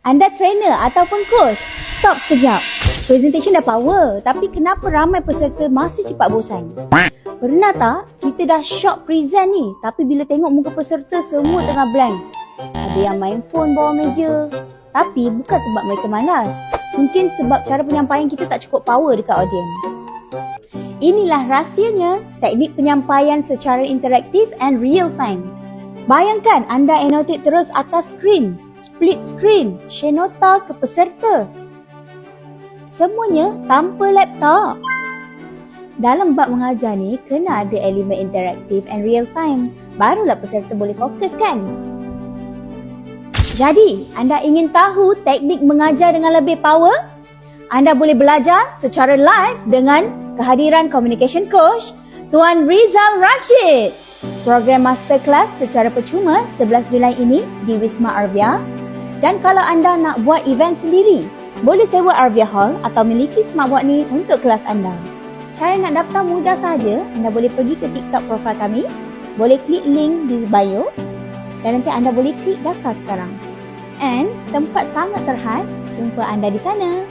Anda trainer ataupun coach, stop sekejap. Presentation dah power, tapi kenapa ramai peserta masih cepat bosan? Pernah tak kita dah shock present ni, tapi bila tengok muka peserta semua tengah blank? Ada yang main phone bawah meja. Tapi bukan sebab mereka malas. Mungkin sebab cara penyampaian kita tak cukup power dekat audience. Inilah rahsianya teknik penyampaian secara interaktif and real time. Bayangkan anda annotate terus atas skrin, split screen, share nota ke peserta. Semuanya tanpa laptop. Dalam bab mengajar ni, kena ada elemen interaktif and real time. Barulah peserta boleh fokus kan? Jadi, anda ingin tahu teknik mengajar dengan lebih power? Anda boleh belajar secara live dengan kehadiran communication coach Tuan Rizal Rashid. Program masterclass secara percuma 11 Julai ini di Wisma Arvia. Dan kalau anda nak buat event sendiri, boleh sewa Arvia Hall atau miliki smartboard ni untuk kelas anda. Cara nak daftar mudah sahaja. Anda boleh pergi ke TikTok profil kami, boleh klik link di bio dan nanti anda boleh klik daftar sekarang. And tempat sangat terhad, jumpa anda di sana.